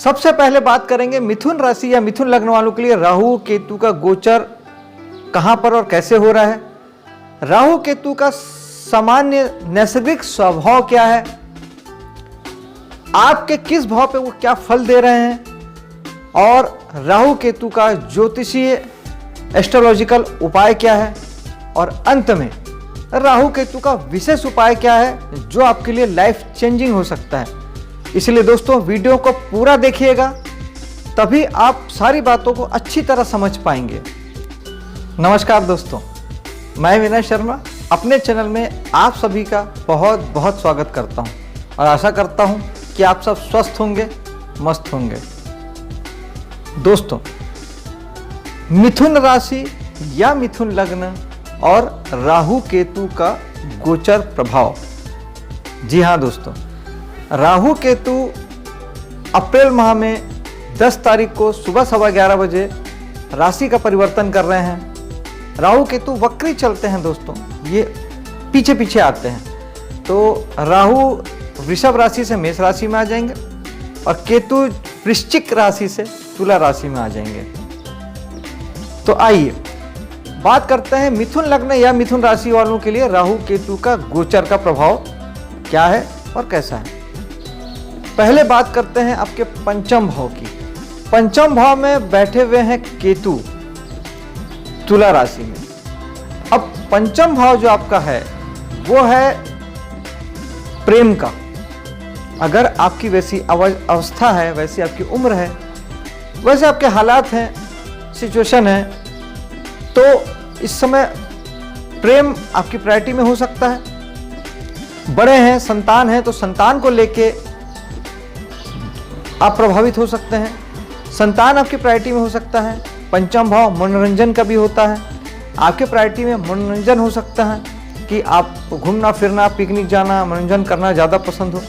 सबसे पहले बात करेंगे मिथुन राशि या मिथुन लग्न वालों के लिए राहु केतु का गोचर कहां पर और कैसे हो रहा है। राहु केतु का सामान्य नैसर्गिक स्वभाव क्या है, आपके किस भाव पे वो क्या फल दे रहे हैं, और राहु केतु का ज्योतिषीय एस्ट्रोलॉजिकल उपाय क्या है, और अंत में राहु केतु का विशेष उपाय क्या है जो आपके लिए लाइफ चेंजिंग हो सकता है। इसलिए दोस्तों वीडियो को पूरा देखिएगा, तभी आप सारी बातों को अच्छी तरह समझ पाएंगे। नमस्कार दोस्तों, मैं विनय शर्मा अपने चैनल में आप सभी का बहुत बहुत स्वागत करता हूं और आशा करता हूं कि आप सब स्वस्थ होंगे, मस्त होंगे। दोस्तों, मिथुन राशि या मिथुन लग्न और राहु केतु का गोचर प्रभाव। जी हाँ दोस्तों, राहु केतु अप्रैल माह में 10 तारीख को सुबह 11:15 बजे राशि का परिवर्तन कर रहे हैं। राहु केतु वक्री चलते हैं दोस्तों, ये पीछे पीछे आते हैं। तो राहु वृषभ राशि से मेष राशि में आ जाएंगे और केतु वृश्चिक राशि से तुला राशि में आ जाएंगे। तो आइए बात करते हैं मिथुन लग्न या मिथुन राशि वालों के लिए राहु केतु का गोचर का प्रभाव क्या है और कैसा है। पहले बात करते हैं आपके पंचम भाव की। पंचम भाव में बैठे हुए हैं केतु तुला राशि में। अब पंचम भाव जो आपका है वो है प्रेम का। अगर आपकी वैसी अवस्था है, वैसी आपकी उम्र है, वैसे आपके हालात हैं, सिचुएशन है, तो इस समय प्रेम आपकी प्रायोरिटी में हो सकता है। बड़े हैं, संतान है, तो संतान को लेके आप प्रभावित हो सकते हैं। संतान आपकी प्रायोरिटी में हो सकता है। पंचम भाव मनोरंजन का भी होता है, आपके प्रायोरिटी में मनोरंजन हो सकता है कि आप घूमना फिरना, पिकनिक जाना, मनोरंजन करना ज़्यादा पसंद हो।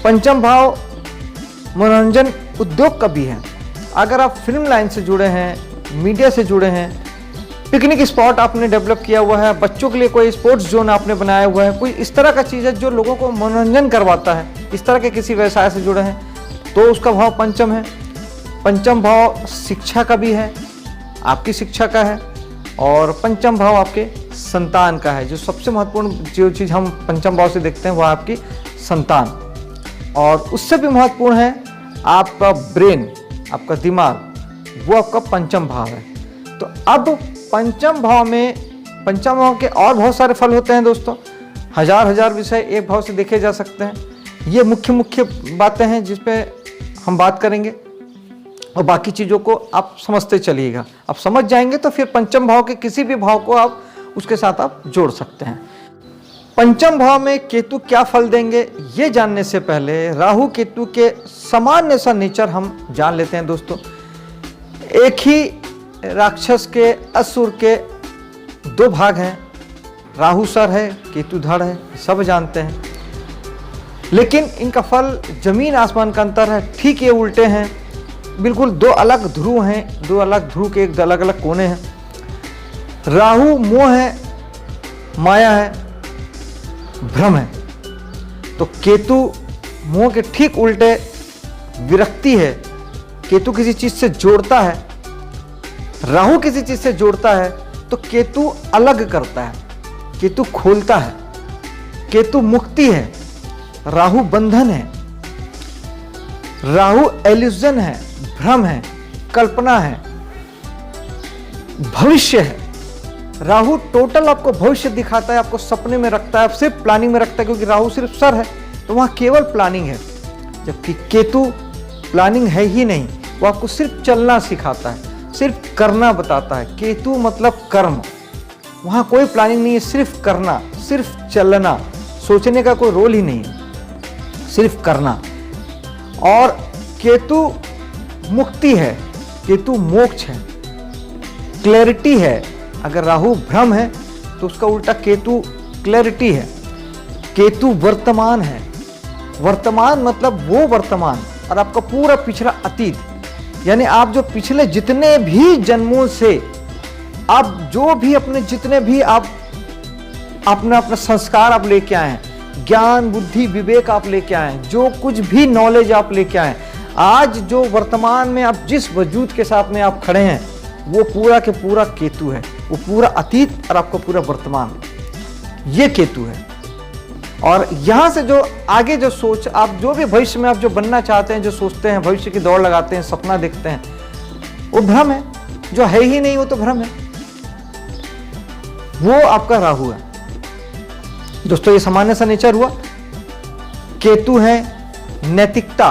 पंचम भाव मनोरंजन उद्योग का भी है। अगर आप फिल्म लाइन से जुड़े हैं, मीडिया से जुड़े हैं, पिकनिक स्पॉट आपने डेवलप किया हुआ है, बच्चों के लिए कोई स्पोर्ट्स जोन आपने बनाया हुआ है, कोई इस तरह का चीज़ है जो लोगों को मनोरंजन करवाता है, इस तरह के किसी व्यवसाय से जुड़े हैं तो उसका भाव पंचम है। पंचम भाव शिक्षा का भी है, आपकी शिक्षा का है, और पंचम भाव आपके संतान का है। जो सबसे महत्वपूर्ण जो चीज़ हम पंचम भाव से देखते हैं वह आपकी संतान, और उससे भी महत्वपूर्ण है आपका ब्रेन, आपका दिमाग, वो आपका पंचम भाव है। तो अब पंचम भाव में, पंचम भाव के और बहुत सारे फल होते हैं दोस्तों, हजार विषय एक भाव से देखे जा सकते हैं। ये मुख्य मुख्य बातें हैं जिस पे हम बात करेंगे, और बाकी चीज़ों को आप समझते चलिएगा। आप समझ जाएंगे तो फिर पंचम भाव के किसी भी भाव को आप उसके साथ आप जोड़ सकते हैं। पंचम भाव में केतु क्या फल देंगे ये जानने से पहले राहु केतु के सामान्य सा नेचर हम जान लेते हैं दोस्तों। एक ही राक्षस के, असुर के दो भाग हैं, राहु सर है, केतु धड़ है, सब जानते हैं। लेकिन इनका फल जमीन आसमान का अंतर है, ठीक ये उल्टे हैं, बिल्कुल दो अलग ध्रुव हैं, दो अलग ध्रुव के एक अलग अलग कोने हैं। राहु मोह है, माया है, भ्रम है, तो केतु मोह के ठीक उल्टे विरक्ति है। केतु किसी चीज से जोड़ता है, राहु किसी चीज से जोड़ता है, तो केतु अलग करता है, केतु खोलता है। केतु मुक्ति है, राहु बंधन है। राहु एल्यूजन है, भ्रम है, कल्पना है, भविष्य है। राहु टोटल आपको भविष्य दिखाता है, आपको सपने में रखता है, सिर्फ प्लानिंग में रखता है, क्योंकि राहु सिर्फ सर है तो वहां केवल प्लानिंग है। जबकि केतु प्लानिंग है ही नहीं, वो आपको सिर्फ चलना सिखाता है, सिर्फ करना बताता है। केतु मतलब कर्म, वहां कोई प्लानिंग नहीं है, सिर्फ करना, सिर्फ चलना, सोचने का कोई रोल ही नहीं है, सिर्फ करना। और केतु मुक्ति है, केतु मोक्ष है, क्लैरिटी है। अगर राहु भ्रम है तो उसका उल्टा केतु क्लैरिटी है। केतु वर्तमान है, वर्तमान मतलब वो वर्तमान, और आपका पूरा पिछला अतीत, यानी आप जो पिछले जितने भी जन्मों से आप जो भी अपने जितने भी आप अपना संस्कार आप लेके आए हैं, ज्ञान बुद्धि विवेक आप लेके आए हैं, जो कुछ भी नॉलेज आप लेके आए हैं, आज जो वर्तमान में आप जिस वजूद के साथ में आप खड़े हैं वो पूरा के पूरा केतु है, वो पूरा अतीत और आपका पूरा वर्तमान, ये केतु है। और यहाँ से जो आगे जो सोच, आप जो भी भविष्य में आप जो बनना चाहते हैं, जो सोचते हैं, भविष्य की दौड़ लगाते हैं, सपना देखते हैं, वो भ्रम है, जो है ही नहीं वो तो भ्रम है, वो आपका राहु है। दोस्तों ये सामान्य सा नेचर हुआ। केतु है नैतिकता,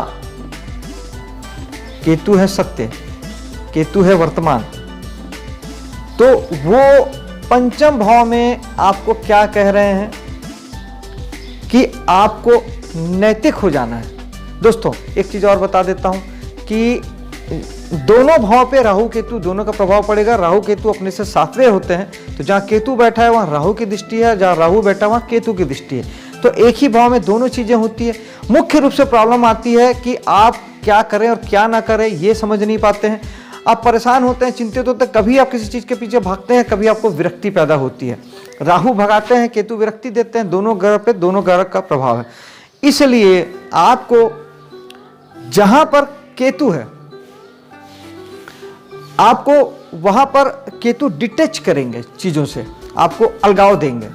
केतु है सत्य, केतु है वर्तमान। तो वो पंचम भाव में आपको क्या कह रहे हैं कि आपको नैतिक हो जाना है। दोस्तों एक चीज और बता देता हूं कि दोनों भाव पे राहु केतु दोनों का प्रभाव पड़ेगा। राहु केतु अपने से सातवें होते हैं, तो जहां केतु बैठा है वहां राहु की दृष्टि है, जहां राहु बैठा है वहां केतु की दृष्टि है। तो एक ही भाव में दोनों चीजें होती है। मुख्य रूप से प्रॉब्लम आती है कि आप क्या करें और क्या ना करें ये समझ नहीं पाते हैं। आप परेशान होते हैं, चिंतित होते हैं, कभी आप किसी चीज के पीछे भागते हैं, कभी आपको विरक्ति पैदा होती है। राहु भगाते हैं, केतु विरक्ति देते हैं, दोनों ग्रह पे दोनों ग्रह का प्रभाव है। इसलिए आपको जहां पर केतु है आपको वहां पर केतु डिटैच करेंगे चीजों से, आपको अलगाव देंगे,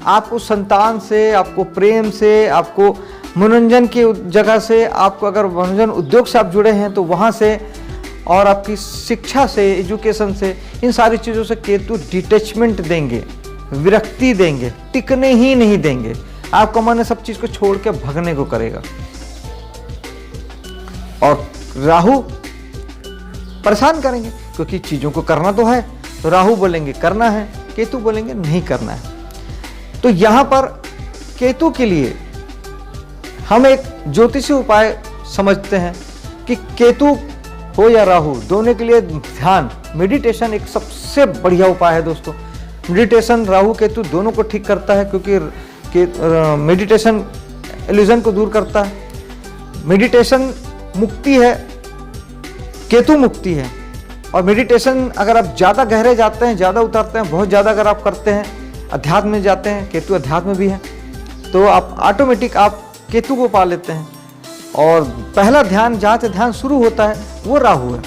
आपको संतान से, आपको प्रेम से, आपको मनोरंजन की जगह से, आपको अगर मनोरंजन उद्योग से आप जुड़े हैं तो वहां से, और आपकी शिक्षा से, एजुकेशन से, इन सारी चीज़ों से केतु डिटैचमेंट देंगे, विरक्ति देंगे, टिकने ही नहीं देंगे। आपका मन सब चीज़ को छोड़ के भगने को करेगा। और राहु परेशान करेंगे क्योंकि चीज़ों को करना तो है, तो राहु बोलेंगे करना है, केतु बोलेंगे नहीं करना है। तो यहाँ पर केतु के लिए हम एक ज्योतिषीय उपाय समझते हैं कि केतु हो या राहु, दोनों के लिए ध्यान, मेडिटेशन एक सबसे बढ़िया उपाय है। दोस्तों मेडिटेशन राहु केतु दोनों को ठीक करता है, क्योंकि मेडिटेशन इल्यूजन को दूर करता है। मेडिटेशन मुक्ति है, केतु मुक्ति है। और मेडिटेशन अगर आप ज़्यादा गहरे जाते हैं, ज़्यादा उतरते हैं, बहुत ज़्यादा अगर आप करते हैं, अध्यात्म में जाते हैं, केतु अध्यात्म भी है, तो आप ऑटोमेटिक आप केतु को पा लेते हैं। और पहला ध्यान जहाँ से ध्यान शुरू होता है वो राहु है,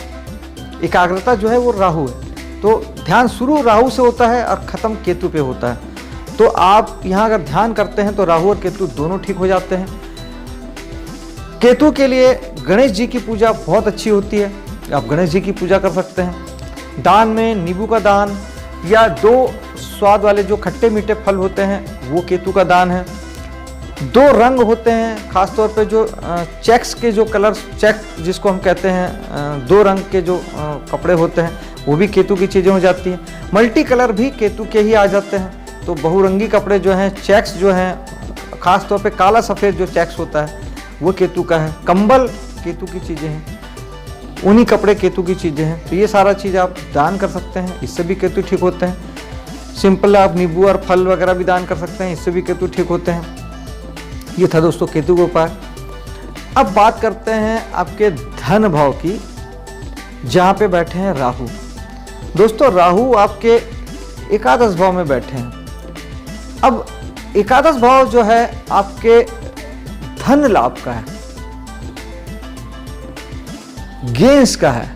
एकाग्रता जो है वो राहु है। तो ध्यान शुरू राहु से होता है और ख़त्म केतु पे होता है। तो आप यहाँ अगर ध्यान करते हैं तो राहु और केतु दोनों ठीक हो जाते हैं। केतु के लिए गणेश जी की पूजा बहुत अच्छी होती है, आप गणेश जी की पूजा कर सकते हैं। दान में नींबू का दान या 2 स्वाद वाले जो खट्टे मीठे फल होते हैं वो केतु का दान है। 2 रंग होते हैं, खासतौर पे जो चेक्स के जो कलर्स, चेक जिसको हम कहते हैं, 2 रंग के जो कपड़े होते हैं वो भी केतु की चीज़ें हो जाती हैं। मल्टी कलर भी केतु के ही आ जाते हैं। तो बहुरंगी कपड़े जो हैं, चेक्स जो हैं, खासतौर पे काला सफ़ेद जो चेक्स होता है वो केतु का है। कंबल केतु की चीज़ें हैं, ऊनी कपड़े केतु की चीज़ें हैं। तो ये सारा चीज़ आप दान कर सकते हैं, इससे भी केतु ठीक होते हैं। सिंपल आप नींबू और फल वगैरह भी दान कर सकते हैं, इससे भी केतु ठीक होते हैं। ये था दोस्तों केतु का उपाय। अब बात करते हैं आपके धन भाव की, जहाँ पे बैठे हैं राहु। दोस्तों राहु आपके एकादश भाव में बैठे हैं। अब एकादश भाव जो है आपके धन लाभ का है, गेंस का है,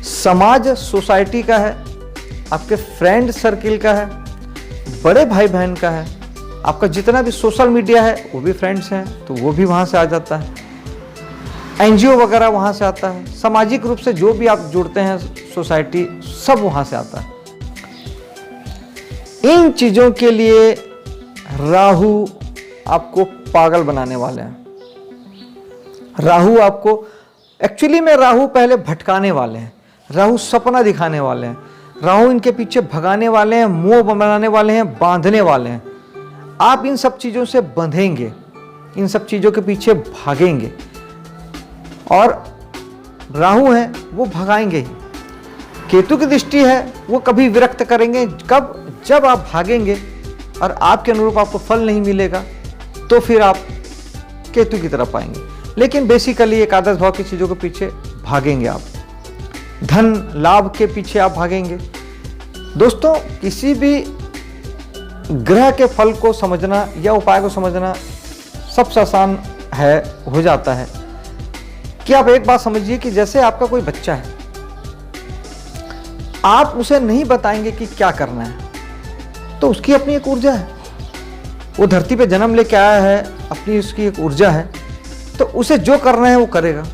समाज सोसाइटी का है, आपके फ्रेंड सर्किल का है, बड़े भाई बहन का है, आपका जितना भी सोशल मीडिया है वो भी फ्रेंड्स हैं तो वो भी वहाँ से आ जाता है, एनजीओ वगैरह वहाँ से आता है, सामाजिक रूप से जो भी आप जुड़ते हैं सोसाइटी, सब वहाँ से आता है। इन चीज़ों के लिए राहु आपको पागल बनाने वाले हैं। राहु आपको एक्चुअली में राहु पहले भटकाने वाले हैं, राहु सपना दिखाने वाले हैं, राहु इनके पीछे भगाने वाले हैं, मोह बनाने वाले हैं, बांधने वाले हैं। आप इन सब चीज़ों से बंधेंगे, इन सब चीज़ों के पीछे भागेंगे और राहु हैं वो भगाएंगे ही। केतु की दृष्टि है वो कभी विरक्त करेंगे, कब? जब आप भागेंगे और आपके अनुरूप आपको फल नहीं मिलेगा तो फिर आप केतु की तरफ आएंगे। लेकिन बेसिकली एकादश भाव की चीज़ों के पीछे भागेंगे आप, धन लाभ के पीछे आप भागेंगे। दोस्तों किसी भी ग्रह के फल को समझना या उपाय को समझना सबसे आसान है, हो जाता है। कि आप एक बात समझिए कि जैसे आपका कोई बच्चा है, आप उसे नहीं बताएंगे कि क्या करना है, तो उसकी अपनी एक ऊर्जा है, वो धरती पे जन्म लेके आया है, अपनी उसकी एक ऊर्जा है, तो उसे जो करना है वो करेगा।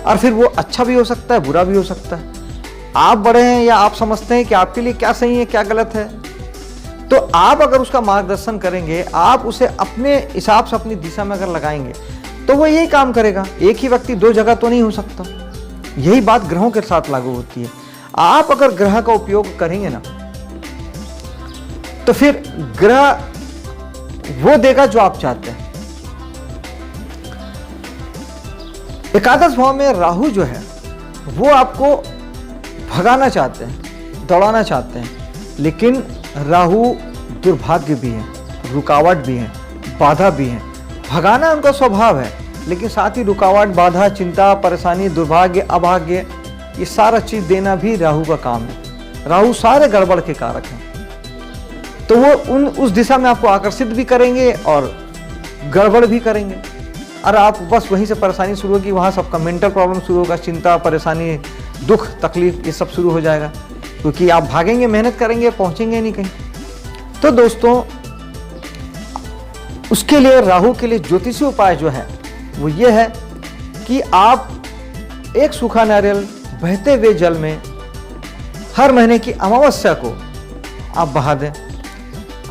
और फिर वो अच्छा भी हो सकता है, बुरा भी हो सकता है। आप बड़े हैं या आप समझते हैं कि आपके लिए क्या सही है क्या गलत है, तो आप अगर उसका मार्गदर्शन करेंगे, आप उसे अपने हिसाब से अपनी दिशा में अगर लगाएंगे, तो वो यही काम करेगा। एक ही व्यक्ति दो जगह तो नहीं हो सकता। यही बात ग्रहों के साथ लागू होती है। आप अगर ग्रह का उपयोग करेंगे ना, तो फिर ग्रह वो देगा जो आप चाहते हैं। एकादश भाव में राहु जो है वो आपको भगाना चाहते हैं, दौड़ाना चाहते हैं, लेकिन राहु दुर्भाग्य भी है, रुकावट भी है, बाधा भी है। भगाना उनका स्वभाव है, लेकिन साथ ही रुकावट, बाधा, चिंता, परेशानी, दुर्भाग्य, अभाग्य, ये सारा चीज देना भी राहु का काम है। राहु सारे गड़बड़ के कारक हैं, तो वो उस दिशा में आपको आकर्षित भी करेंगे और गड़बड़ भी करेंगे, और आप बस वहीं से परेशानी शुरू होगी, वहाँ सबका मेंटल प्रॉब्लम शुरू होगा, चिंता, परेशानी, दुख, तकलीफ, ये सब शुरू हो जाएगा, क्योंकि आप भागेंगे, मेहनत करेंगे, पहुंचेंगे नहीं कहीं। तो दोस्तों, उसके लिए राहु के लिए ज्योतिषी उपाय जो है वो ये है कि आप एक सूखा नारियल बहते हुए जल में हर महीने की अमावस्या को आप बहा दें।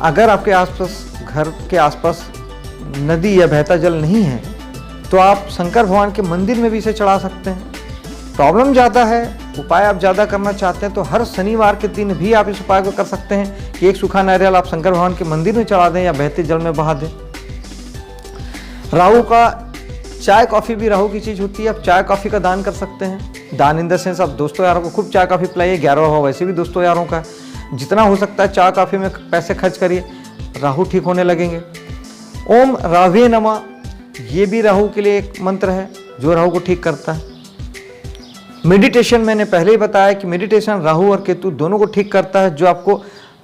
अगर आपके आसपास, घर के आसपास नदी या बहता जल नहीं है, तो आप शंकर भगवान के मंदिर में भी इसे चढ़ा सकते हैं। प्रॉब्लम ज़्यादा है, उपाय आप ज़्यादा करना चाहते हैं, तो हर शनिवार के दिन भी आप इस उपाय को कर सकते हैं कि एक सूखा नारियल आप शंकर भगवान के मंदिर में चढ़ा दें या बहते जल में बहा दें। राहु का चाय कॉफ़ी भी राहु की चीज़ होती है, आप चाय कॉफ़ी का दान कर सकते हैं। दान इन द सेंस आप दोस्तों यारों को खूब चाय कॉफ़ी पिलाइए। 11 भाव वैसे भी दोस्तों यारों का, जितना हो सकता है चाय कॉफ़ी में पैसे खर्च करिए, राहु ठीक होने लगेंगे। ओम रावे नमः, ये भी राहु के लिए एक मंत्र है जो राहु को ठीक करता है। मेडिटेशन, मैंने पहले ही बताया कि मेडिटेशन राहु और केतु दोनों को ठीक करता है, जो आपको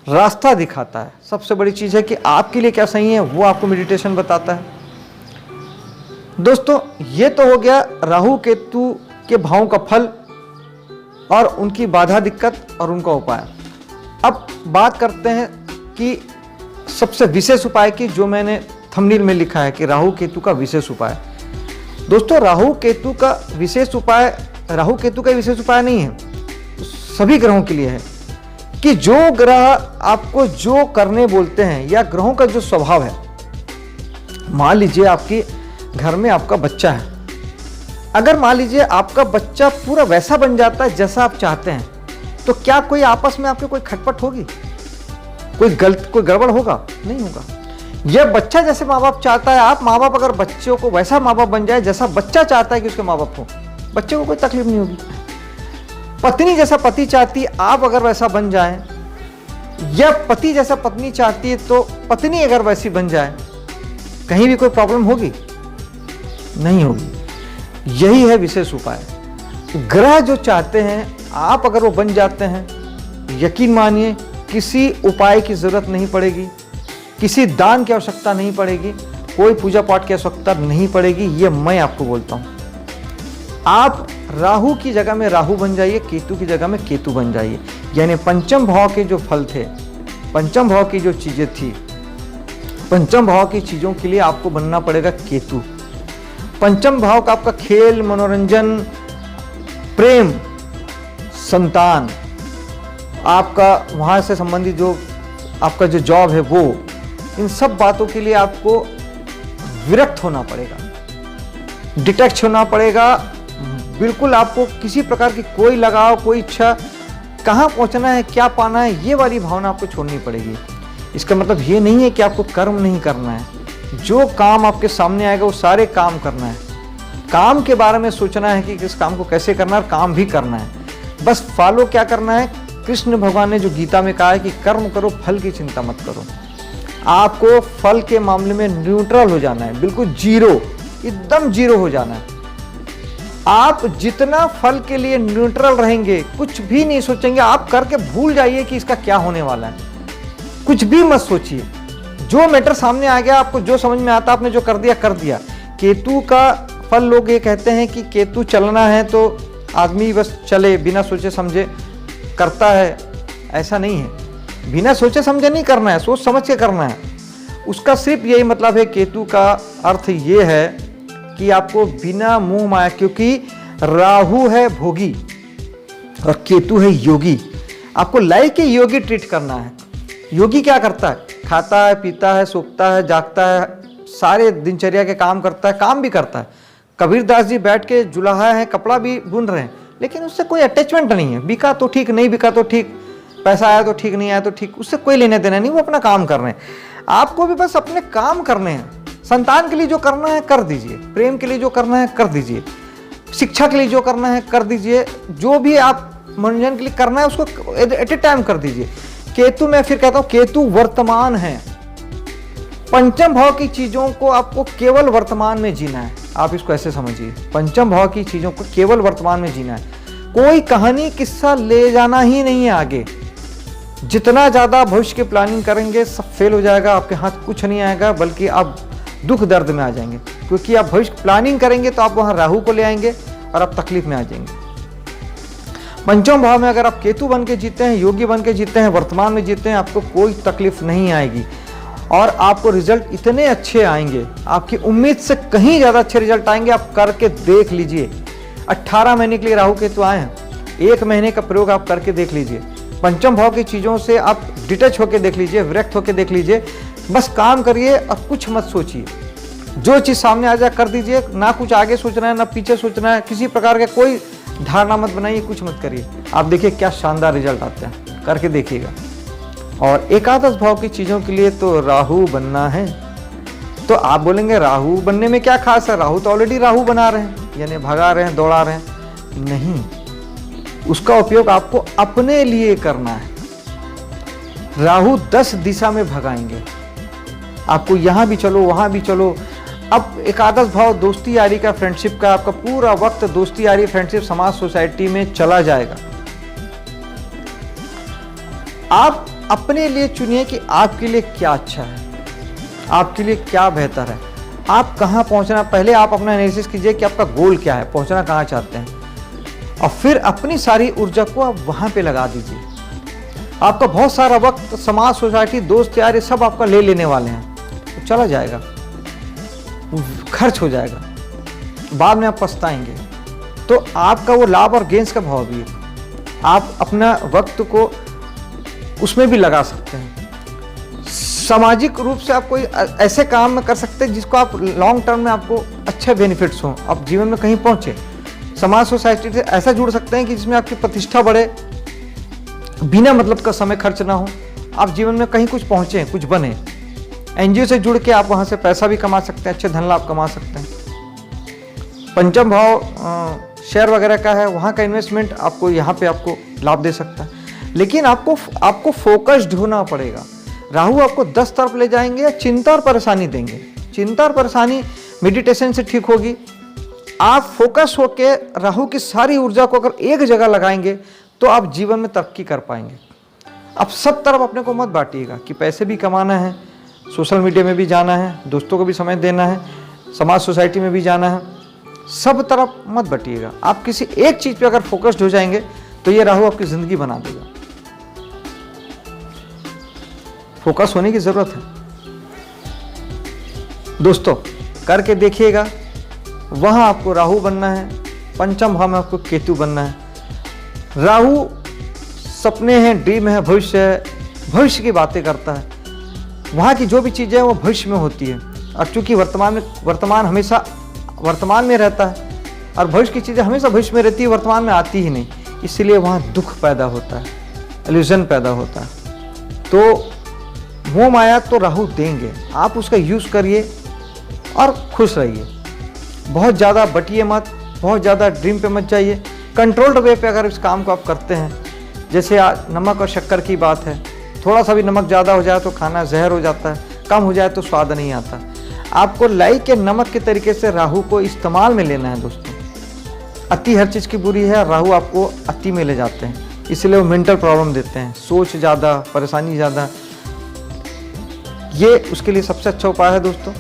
रास्ता दिखाता है। सबसे बड़ी चीज़ है कि आपके लिए क्या सही है वो आपको मेडिटेशन बताता है। दोस्तों, ये तो हो गया राहु केतु के भावों का फल और उनकी बाधा, दिक्कत और उनका उपाय। अब बात करते हैं कि सबसे विशेष उपाय की, जो मैंने थंबनेल में लिखा है कि राहु केतु का विशेष उपाय। दोस्तों, राहु केतु का विशेष उपाय राहु केतु का विशेष उपाय नहीं है, सभी ग्रहों के लिए है कि जो ग्रह आपको जो करने बोलते हैं या ग्रहों का जो स्वभाव है, मान लीजिए आपके घर में आपका बच्चा है, अगर मान लीजिए आपका बच्चा पूरा वैसा बन जाता है जैसा आप चाहते हैं, तो क्या कोई आपस में आपके कोई खटपट होगी, कोई गड़बड़ होगा? नहीं होगा। यह बच्चा जैसे माँ बाप चाहता है, आप माँ बाप अगर बच्चों को वैसा माँ बाप बन जाए जैसा बच्चा चाहता है कि उसके माँ बाप हो, बच्चे को कोई तकलीफ नहीं होगी। पत्नी जैसा पति चाहती है, आप अगर वैसा बन जाएं, या पति जैसा पत्नी चाहती है तो पत्नी अगर वैसी बन जाए, कहीं भी कोई प्रॉब्लम होगी? नहीं होगी। यही है विशेष उपाय। ग्रह जो चाहते हैं, आप अगर वो बन जाते हैं, यकीन मानिए किसी उपाय की जरूरत नहीं पड़ेगी, किसी दान की आवश्यकता नहीं पड़ेगी, कोई पूजा पाठ की आवश्यकता नहीं पड़ेगी। ये मैं आपको बोलता हूँ। आप राहु की जगह में राहु बन जाइए, केतु की जगह में केतु बन जाइए। यानी पंचम भाव के जो फल थे, पंचम भाव की जो चीजें थी, पंचम भाव की चीजों के लिए आपको बनना पड़ेगा केतु। पंचम भाव का आपका खेल, मनोरंजन, प्रेम, संतान, आपका वहां से संबंधित जो आपका जो जॉब है, वो, इन सब बातों के लिए आपको विरक्त होना पड़ेगा, डिटैच होना पड़ेगा। बिल्कुल आपको किसी प्रकार की कोई लगाव, कोई इच्छा, कहाँ पहुंचना है, क्या पाना है, ये वाली भावना आपको छोड़नी पड़ेगी। इसका मतलब ये नहीं है कि आपको कर्म नहीं करना है। जो काम आपके सामने आएगा वो सारे काम करना है। काम के बारे में सोचना है कि किस काम को कैसे करना है, और काम भी करना है। बस फॉलो क्या करना है? कृष्ण भगवान ने जो गीता में कहा है कि कर्म करो, फल की चिंता मत करो। आपको फल के मामले में न्यूट्रल हो जाना है, बिल्कुल जीरो, एकदम जीरो हो जाना है। आप जितना फल के लिए न्यूट्रल रहेंगे, कुछ भी नहीं सोचेंगे, आप करके भूल जाइए कि इसका क्या होने वाला है, कुछ भी मत सोचिए। जो मैटर सामने आ गया, आपको जो समझ में आता, आपने जो कर दिया कर दिया। केतु का सफल लोग ये कहते हैं कि केतु चलना है तो आदमी बस चले, बिना सोचे समझे करता है। ऐसा नहीं है, बिना सोचे समझे नहीं करना है, सोच समझ के करना है। उसका सिर्फ यही मतलब है, केतु का अर्थ ये है कि आपको बिना मोह माया, क्योंकि राहु है भोगी और केतु है योगी, आपको लाइक के योगी ट्रीट करना है। योगी क्या करता है? खाता है, पीता है, सोता है, जागता है, सारे दिनचर्या के काम करता है, काम भी करता है। कबीरदास जी बैठ के जुलाहा है, कपड़ा भी बुन रहे हैं, लेकिन उससे कोई अटैचमेंट नहीं है। बिका तो ठीक, नहीं बिका तो ठीक, पैसा आया तो ठीक, नहीं आया तो ठीक, उससे कोई लेने देना नहीं, वो अपना काम कर रहे हैं। आपको भी बस अपने काम करने हैं। संतान के लिए जो करना है कर दीजिए, प्रेम के लिए जो करना है कर दीजिए, शिक्षा के लिए जो करना है कर दीजिए, जो भी आप मनोरंजन के लिए करना है उसको एट ए टाइम कर दीजिए। केतु, मैं फिर कहता हूं, केतु वर्तमान है। पंचम भाव की चीजों को आपको केवल वर्तमान में जीना है। आप इसको ऐसे समझिए, पंचम भाव की चीजों को केवल वर्तमान में जीना है। कोई कहानी किस्सा ले जाना ही नहीं है आगे। जितना ज्यादा भविष्य की प्लानिंग करेंगे सब फेल हो जाएगा, आपके हाथ कुछ नहीं आएगा, बल्कि आप दुख दर्द में आ जाएंगे। क्योंकि आप भविष्य प्लानिंग करेंगे तो आप वहां राहु को ले आएंगे और आप तकलीफ में आ जाएंगे। पंचम भाव में अगर आप केतु बन के जीते हैं, योगी बन के जीते हैं, वर्तमान में जीते हैं, आपको कोई तकलीफ नहीं आएगी और आपको रिजल्ट इतने अच्छे आएंगे, आपकी उम्मीद से कहीं ज़्यादा अच्छे रिजल्ट आएंगे। आप करके देख लीजिए। 18 महीने के लिए राहु केतु आए हैं, 1 महीने का प्रयोग आप करके देख लीजिए। पंचम भाव की चीज़ों से आप डिटच होकर देख लीजिए, विरक्त होकर देख लीजिए। बस काम करिए और कुछ मत सोचिए, जो चीज़ सामने आ जाए कर दीजिए। ना कुछ आगे सोचना है ना पीछे सोचना है, किसी प्रकार का कोई धारणा मत बनाइए, कुछ मत करिए। आप देखिए क्या शानदार रिजल्ट आते हैं, करके देखिएगा। और एकादश भाव की चीज़ों के लिए तो राहु बनना है। तो आप बोलेंगे राहु बनने में क्या खास है? राहु तो ऑलरेडी राहु बना रहे हैं, यानी भगा रहे हैं, दौड़ा रहे हैं। नहीं, उसका उपयोग आपको अपने लिए करना है। राहु 10 दिशा में भगाएंगे आपको, यहां भी चलो वहां भी चलो। अब एकादश भाव दोस्ती यारी का, फ्रेंडशिप का, आपका पूरा वक्त दोस्ती यारी, फ्रेंडशिप, समाज, सोसाइटी में चला जाएगा। आप अपने लिए चुनिए कि आपके लिए क्या अच्छा है, आपके लिए क्या बेहतर है, आप कहां पहुंचना। पहले आप अपना एनालिसिस कीजिए कि आपका गोल क्या है, पहुंचना कहां चाहते हैं, और फिर अपनी सारी ऊर्जा को आप वहां पे लगा दीजिए। आपका बहुत सारा वक्त समाज, सोसाइटी, दोस्त यार, ये सब आपका ले लेने वाले हैं, तो चला जाएगा, खर्च हो जाएगा, बाद में आप पछताएंगे। तो आपका वो लाभ और गेंस का भाव भी है। आप अपना वक्त को उसमें भी लगा सकते हैं। सामाजिक रूप से आप कोई ऐसे काम में कर सकते हैं जिसको आप लॉन्ग टर्म में आपको अच्छे बेनिफिट्स हों, आप जीवन में कहीं पहुंचे। समाज, सोसाइटी से ऐसा जुड़ सकते हैं कि जिसमें आपकी प्रतिष्ठा बढ़े, बिना मतलब का समय खर्च ना हो, आप जीवन में कहीं कुछ पहुंचे, कुछ बने। एनजीओ से जुड़ के आप वहां से पैसा भी कमा सकते हैं, अच्छे धन लाभ कमा सकते हैं। पंचम भाव शेयर वगैरह का है, वहां का इन्वेस्टमेंट आपको यहाँ पे आपको लाभ दे सकता है। लेकिन आपको फोकस्ड होना पड़ेगा। राहु आपको 10 तरफ ले जाएंगे या चिंता और परेशानी देंगे। चिंता और परेशानी मेडिटेशन से ठीक होगी। आप फोकस होकर राहु की सारी ऊर्जा को अगर एक जगह लगाएंगे तो आप जीवन में तरक्की कर पाएंगे। अब सब तरफ अपने को मत बांटिएगा कि पैसे भी कमाना है, सोशल मीडिया में भी जाना है, दोस्तों को भी समय देना है, समाज, सोसाइटी में भी जाना है। सब तरफ मत बटिएगा। आप किसी एक चीज पे अगर फोकस्ड हो जाएंगे तो ये राहु आपकी जिंदगी बना देगा। फोकस होने की जरूरत है दोस्तों, करके देखिएगा। वहां आपको राहु बनना है, पंचम भाव में आपको केतु बनना है। राहु सपने हैं, ड्रीम है, भविष्य है, भविष्य की बातें करता है। वहाँ की जो भी चीज़ें हैं वो भविष्य में होती है, और चूंकि वर्तमान हमेशा वर्तमान में रहता है और भविष्य की चीज़ें हमेशा भविष्य में रहती है, वर्तमान में आती ही नहीं, इसलिए वहाँ दुख पैदा होता है, इल्यूजन पैदा होता है। तो मोह माया तो राहु देंगे, आप उसका यूज़ करिए और खुश रहिए। बहुत ज़्यादा बटिए मत, बहुत ज़्यादा ड्रीम पे मत जाइए। कंट्रोल्ड वे पे अगर इस काम को आप करते हैं, जैसे नमक और शक्कर की बात है, थोड़ा सा भी नमक ज़्यादा हो जाए तो खाना जहर हो जाता है, कम हो जाए तो स्वाद नहीं आता। आपको लाइक के नमक के तरीके से राहु को इस्तेमाल में लेना है दोस्तों। अति हर चीज़ की बुरी है, राहु आपको अति में ले जाते हैं, इसलिए वो मेंटल प्रॉब्लम देते हैं, सोच ज़्यादा, परेशानी ज़्यादा। ये उसके लिए सबसे अच्छा उपाय है दोस्तों।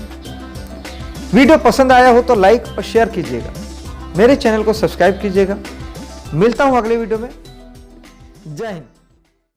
वीडियो पसंद आया हो तो लाइक और शेयर कीजिएगा, मेरे चैनल को सब्सक्राइब कीजिएगा। मिलता हूं अगले वीडियो में। जय हिंद।